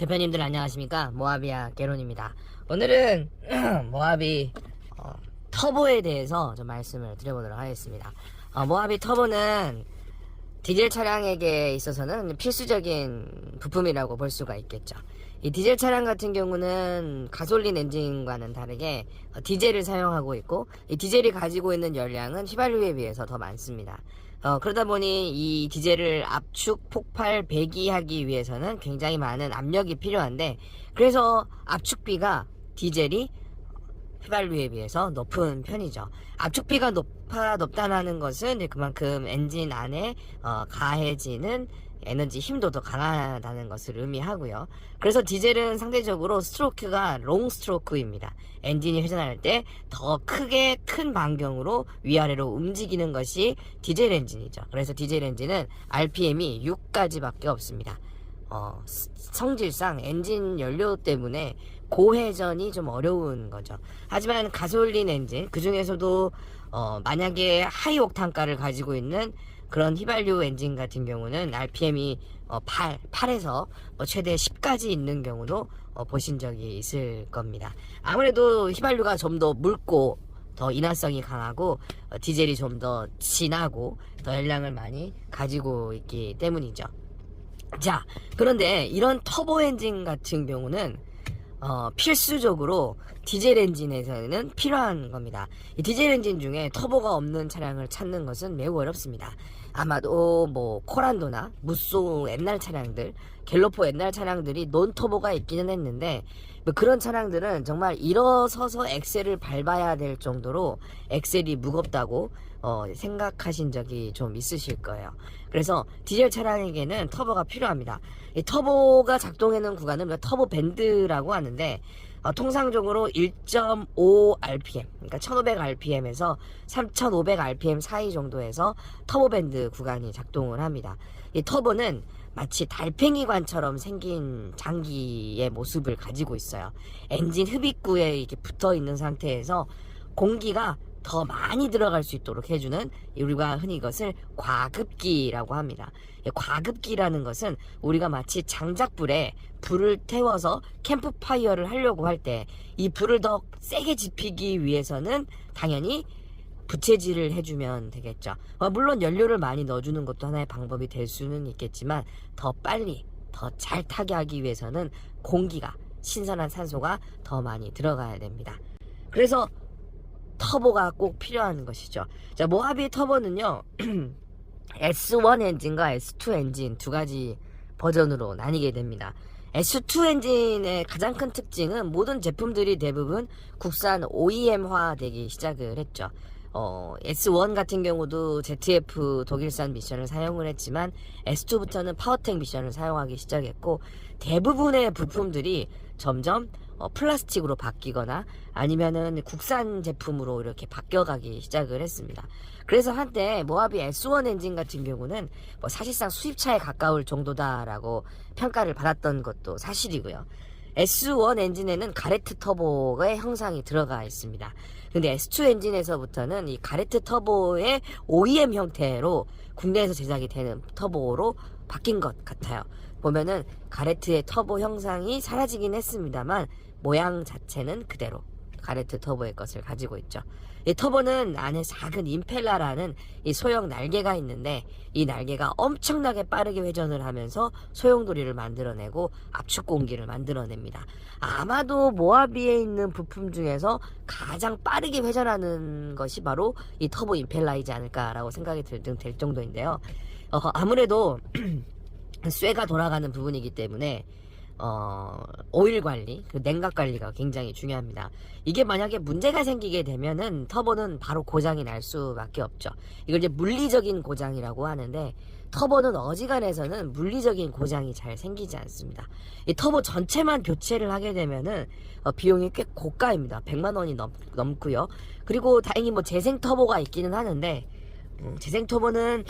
대표님들 안녕하십니까? 모하비아 게론입니다. 오늘은 모하비 터보에 대해서 좀 말씀을 드려보도록 하겠습니다. 모하비 터보는 디젤 차량에게 있어서는 필수적인 부품이라고 볼 수가 있겠죠. 이 디젤 차량 같은 경우는 가솔린 엔진과는 다르게 디젤을 사용하고 있고, 이 디젤이 가지고 있는 연량은 휘발유에 비해서 더 많습니다. 그러다 보니 이 디젤을 압축, 폭발, 배기하기 위해서는 굉장히 많은 압력이 필요한데, 그래서 압축비가 디젤이 휘발유에 비해서 높은 편이죠. 압축비가 높다는 것은 그만큼 엔진 안에 가해지는 에너지 힘도 더 강하다는 것을 의미하고요. 그래서 디젤은 상대적으로 스트로크가 롱 스트로크입니다. 엔진이 회전할 때 더 크게 큰 반경으로 위아래로 움직이는 것이 디젤 엔진이죠. 그래서 디젤 엔진은 RPM이 6까지밖에 없습니다. 성질상 엔진 연료 때문에 고회전이 좀 어려운 거죠. 하지만 가솔린 엔진, 그 중에서도 만약에 하이 옥탄가를 가지고 있는 그런 휘발유 엔진 같은 경우는 RPM이 8에서 최대 10까지 있는 경우도 보신 적이 있을 겁니다. 아무래도 휘발유가 좀 더 묽고 더 인화성이 강하고 디젤이 좀 더 진하고 더 연량을 많이 가지고 있기 때문이죠. 자, 그런데 이런 터보 엔진 같은 경우는 필수적으로 디젤 엔진에서는 필요한 겁니다. 이 디젤 엔진 중에 터보가 없는 차량을 찾는 것은 매우 어렵습니다. 아마도 코란도나 무쏘 옛날 차량들, 갤로포 옛날 차량들이 논 터보가 있기는 했는데, 그런 차량들은 정말 일어서서 엑셀을 밟아야 될 정도로 엑셀이 무겁다고 생각하신 적이 좀 있으실 거예요. 그래서 디젤 차량에게는 터보가 필요합니다. 이 터보가 작동하는 구간은 터보 밴드라고 하는데, 통상적으로 1.5 RPM, 그러니까 1500 RPM에서 3500 RPM 사이 정도에서 터보 밴드 구간이 작동을 합니다. 이 터보는 마치 달팽이관처럼 생긴 장기의 모습을 가지고 있어요. 엔진 흡입구에 이렇게 붙어 있는 상태에서 공기가 더 많이 들어갈 수 있도록 해주는, 우리가 흔히 이것을 과급기라고 합니다. 과급기라는 것은 우리가 마치 장작불에 불을 태워서 캠프파이어를 하려고 할 때 이 불을 더 세게 지피기 위해서는 당연히 부채질을 해주면 되겠죠. 물론 연료를 많이 넣어주는 것도 하나의 방법이 될 수는 있겠지만, 더 빨리 더 잘 타게 하기 위해서는 공기가, 신선한 산소가 더 많이 들어가야 됩니다. 그래서 터보가 꼭 필요한 것이죠. 자, 모하비 터보는요 S1 엔진과 S2 엔진 두 가지 버전으로 나뉘게 됩니다. S2 엔진의 가장 큰 특징은 모든 제품들이 대부분 국산 OEM화 되기 시작을 했죠. S1 같은 경우도 ZF 독일산 미션을 사용을 했지만, S2부터는 파워텍 미션을 사용하기 시작했고, 대부분의 부품들이 점점 플라스틱으로 바뀌거나 아니면은 국산 제품으로 이렇게 바뀌어가기 시작을 했습니다. 그래서 한때 모하비 S1 엔진 같은 경우는 사실상 수입차에 가까울 정도다라고 평가를 받았던 것도 사실이고요. S1 엔진에는 가레트 터보의 형상이 들어가 있습니다. 근데 S2 엔진에서부터는 이 가레트 터보의 OEM 형태로 국내에서 제작이 되는 터보로 바뀐 것 같아요. 보면은 가레트의 터보 형상이 사라지긴 했습니다만 모양 자체는 그대로 가레트 터보의 것을 가지고 있죠. 이 터보는 안에 작은 임펠러라는 이 소형 날개가 있는데, 이 날개가 엄청나게 빠르게 회전을 하면서 소용돌이를 만들어내고 압축 공기를 만들어냅니다. 아마도 모하비에 있는 부품 중에서 가장 빠르게 회전하는 것이 바로 이 터보 임펠러이지 않을까라고 생각이 될 정도인데요. 아무래도 쇠가 돌아가는 부분이기 때문에 오일 관리, 그 냉각 관리가 굉장히 중요합니다. 이게 만약에 문제가 생기게 되면은 터보는 바로 고장이 날 수밖에 없죠. 이걸 이제 물리적인 고장이라고 하는데, 터보는 어지간해서는 물리적인 고장이 잘 생기지 않습니다. 이 터보 전체만 교체를 하게 되면은 비용이 꽤 고가입니다. 100만 원이 넘고요. 그리고 다행히 재생 터보가 있기는 하는데, 재생 터보는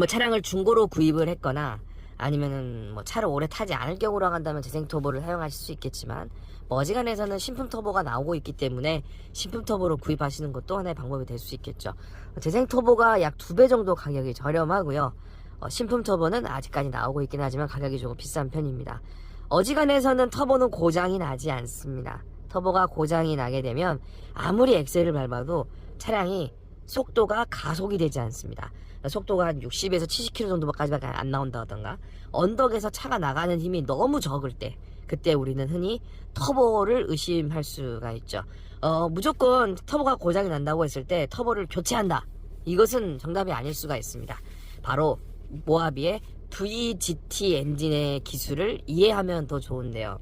차량을 중고로 구입을 했거나 아니면은 차를 오래 타지 않을 경우로 한다면 재생 터보를 사용하실 수 있겠지만, 어지간해서는 신품 터보가 나오고 있기 때문에 신품 터보로 구입하시는 것도 하나의 방법이 될 수 있겠죠. 재생 터보가 약 2배 정도 가격이 저렴하고요. 신품 터보는 아직까지 나오고 있긴 하지만 가격이 조금 비싼 편입니다. 어지간해서는 터보는 고장이 나지 않습니다. 터보가 고장이 나게 되면 아무리 엑셀을 밟아도 차량이 속도가 가속이 되지 않습니다. 속도가 한 60에서 70km 정도까지밖에 안 나온다던가, 언덕에서 차가 나가는 힘이 너무 적을 때, 그때 우리는 흔히 터보를 의심할 수가 있죠. 무조건 터보가 고장이 난다고 했을 때 터보를 교체한다, 이것은 정답이 아닐 수가 있습니다. 바로 모하비의 VGT 엔진의 기술을 이해하면 더 좋은데요.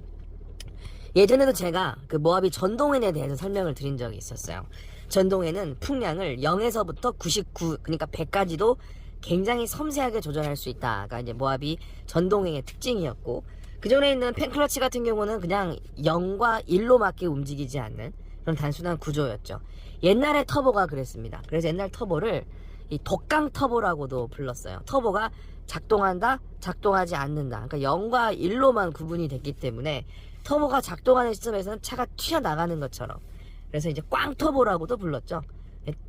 예전에도 제가 그 모하비 전동엔에 대해서 설명을 드린 적이 있었어요. 전동엔은 풍량을 0에서부터 99, 그러니까 100까지도 굉장히 섬세하게 조절할 수 있다가 이제 모하비 전동엔의 특징이었고, 그 전에 있는 펜클러치 같은 경우는 그냥 0과 1로밖에 움직이지 않는 그런 단순한 구조였죠. 옛날에 터보가 그랬습니다. 그래서 옛날 터보를 이 독강 터보라고도 불렀어요. 터보가 작동한다, 작동하지 않는다. 그러니까 0과 1로만 구분이 됐기 때문에 터보가 작동하는 시점에서는 차가 튀어나가는 것처럼, 그래서 이제 꽝 터보라고도 불렀죠.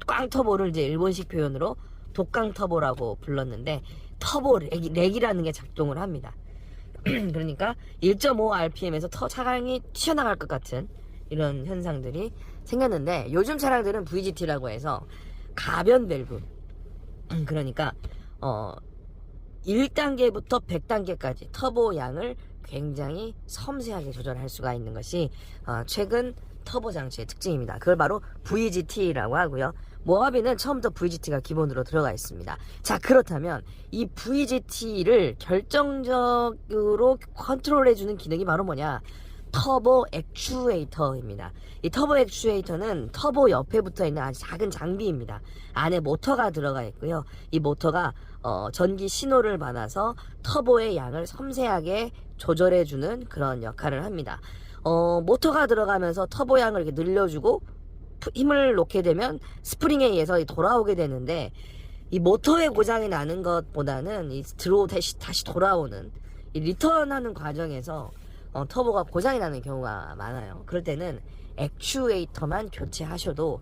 꽝 터보를 이제 일본식 표현으로 독강 터보라고 불렀는데, 터보 렉이라는 게 작동을 합니다. 그러니까 1.5rpm에서 차량이 튀어나갈 것 같은 이런 현상들이 생겼는데, 요즘 차량들은 VGT라고 해서 가변 밸브, 그러니까 1단계부터 100단계까지 터보 양을 굉장히 섬세하게 조절할 수가 있는 것이 최근 터보 장치의 특징입니다. 그걸 바로 VGT라고 하고요. 모하비는 처음부터 VGT가 기본으로 들어가 있습니다. 자, 그렇다면 이 VGT를 결정적으로 컨트롤해주는 기능이 바로 뭐냐? 터보 액추에이터입니다. 이 터보 액추에이터는 터보 옆에 붙어있는 아주 작은 장비입니다. 안에 모터가 들어가 있고요. 이 모터가 전기 신호를 받아서 터보의 양을 섬세하게 조절해주는 그런 역할을 합니다. 모터가 들어가면서 터보 양을 이렇게 늘려주고 힘을 놓게 되면 스프링에 의해서 돌아오게 되는데, 이 모터의 고장이 나는 것보다는 다시 돌아오는 이 리턴하는 과정에서 터보가 고장이 나는 경우가 많아요. 그럴 때는 액추에이터만 교체하셔도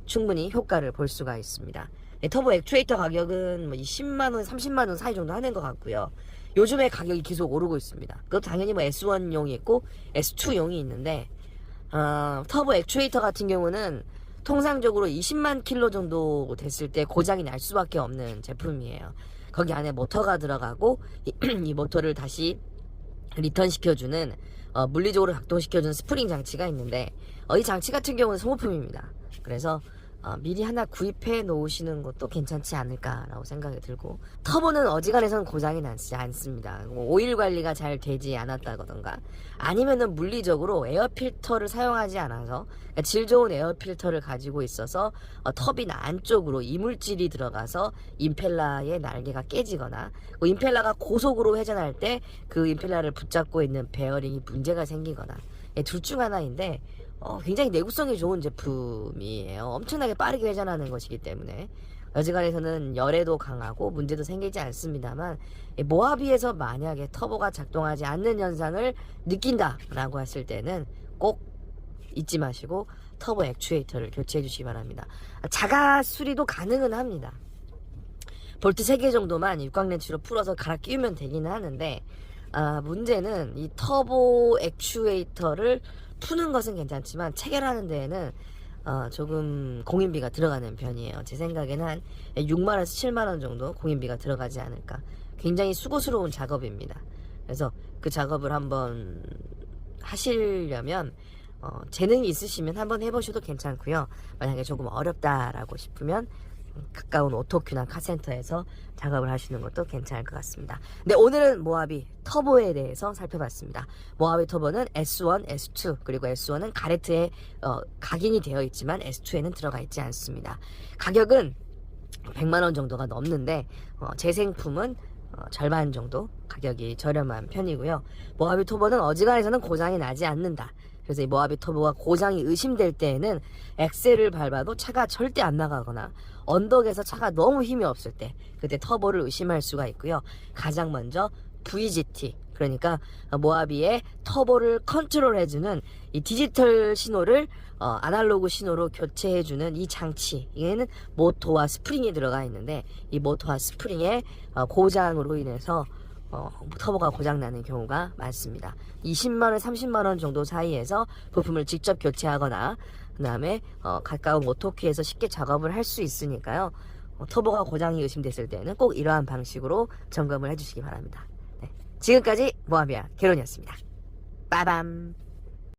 충분히 효과를 볼 수가 있습니다. 터보 액추에이터 가격은 뭐 10만원, 30만원 사이 정도 하는 것 같고요. 요즘에 가격이 계속 오르고 있습니다. 그것도 당연히 뭐 S1용이 있고 S2용이 있는데, 터보 액추에이터 같은 경우는 통상적으로 20만 킬로 정도 됐을 때 고장이 날 수밖에 없는 제품이에요. 거기 안에 모터가 들어가고 이 모터를 다시 리턴 시켜주는 물리적으로 작동시켜주는 스프링 장치가 있는데, 이 장치 같은 경우는 소모품입니다. 그래서 미리 하나 구입해 놓으시는 것도 괜찮지 않을까라고 생각이 들고, 터보는 어지간해서는 고장이 나지 않습니다. 오일 관리가 잘 되지 않았다던가, 아니면은 물리적으로 에어 필터를 사용하지 않아서, 그러니까 질 좋은 에어 필터를 가지고 있어서 터빈 안쪽으로 이물질이 들어가서 임펠러의 날개가 깨지거나, 임펠러가 고속으로 회전할 때 그 임펠러를 붙잡고 있는 베어링이 문제가 생기거나, 둘 중 하나인데 굉장히 내구성이 좋은 제품이에요. 엄청나게 빠르게 회전하는 것이기 때문에 여지간해서는 열에도 강하고 문제도 생기지 않습니다만, 모하비에서 만약에 터보가 작동하지 않는 현상을 느낀다 라고 했을 때는 꼭 잊지 마시고 터보 액추에이터를 교체해 주시기 바랍니다. 자가 수리도 가능은 합니다. 볼트 3개 정도만 육각렌치로 풀어서 갈아 끼우면 되기는 하는데, 문제는 이 터보 액추에이터를 푸는 것은 괜찮지만 체결하는 데에는 조금 공인비가 들어가는 편이에요. 제 생각에는 한 6만원에서 7만원 정도 공인비가 들어가지 않을까. 굉장히 수고스러운 작업입니다. 그래서 그 작업을 한번 하시려면 재능이 있으시면 한번 해보셔도 괜찮고요. 만약에 조금 어렵다라고 싶으면 가까운 오토큐나 카센터에서 작업을 하시는 것도 괜찮을 것 같습니다. 네, 오늘은 모하비 터보에 대해서 살펴봤습니다. 모하비 터보는 S1, S2, 그리고 S1은 가레트에 각인이 되어 있지만 S2에는 들어가 있지 않습니다. 가격은 100만원 정도가 넘는데 재생품은 절반 정도 가격이 저렴한 편이고요. 모하비 터보는 어지간해서는 고장이 나지 않는다. 그래서 이 모하비 터보가 고장이 의심될 때에는 엑셀을 밟아도 차가 절대 안 나가거나, 언덕에서 차가 너무 힘이 없을 때 그때 터보를 의심할 수가 있고요. 가장 먼저 VGT, 그러니까 모하비의 터보를 컨트롤해주는 이 디지털 신호를 아날로그 신호로 교체해주는 이 장치, 이게는 모터와 스프링이 들어가 있는데, 이 모터와 스프링의 고장으로 인해서 터보가 고장나는 경우가 많습니다. 20만원, 30만원 정도 사이에서 부품을 직접 교체하거나 그 다음에 가까운 오토키에서 쉽게 작업을 할 수 있으니까요. 터보가 고장이 의심됐을 때는 꼭 이러한 방식으로 점검을 해주시기 바랍니다. 네. 지금까지 모하비아 개론이었습니다. 빠밤.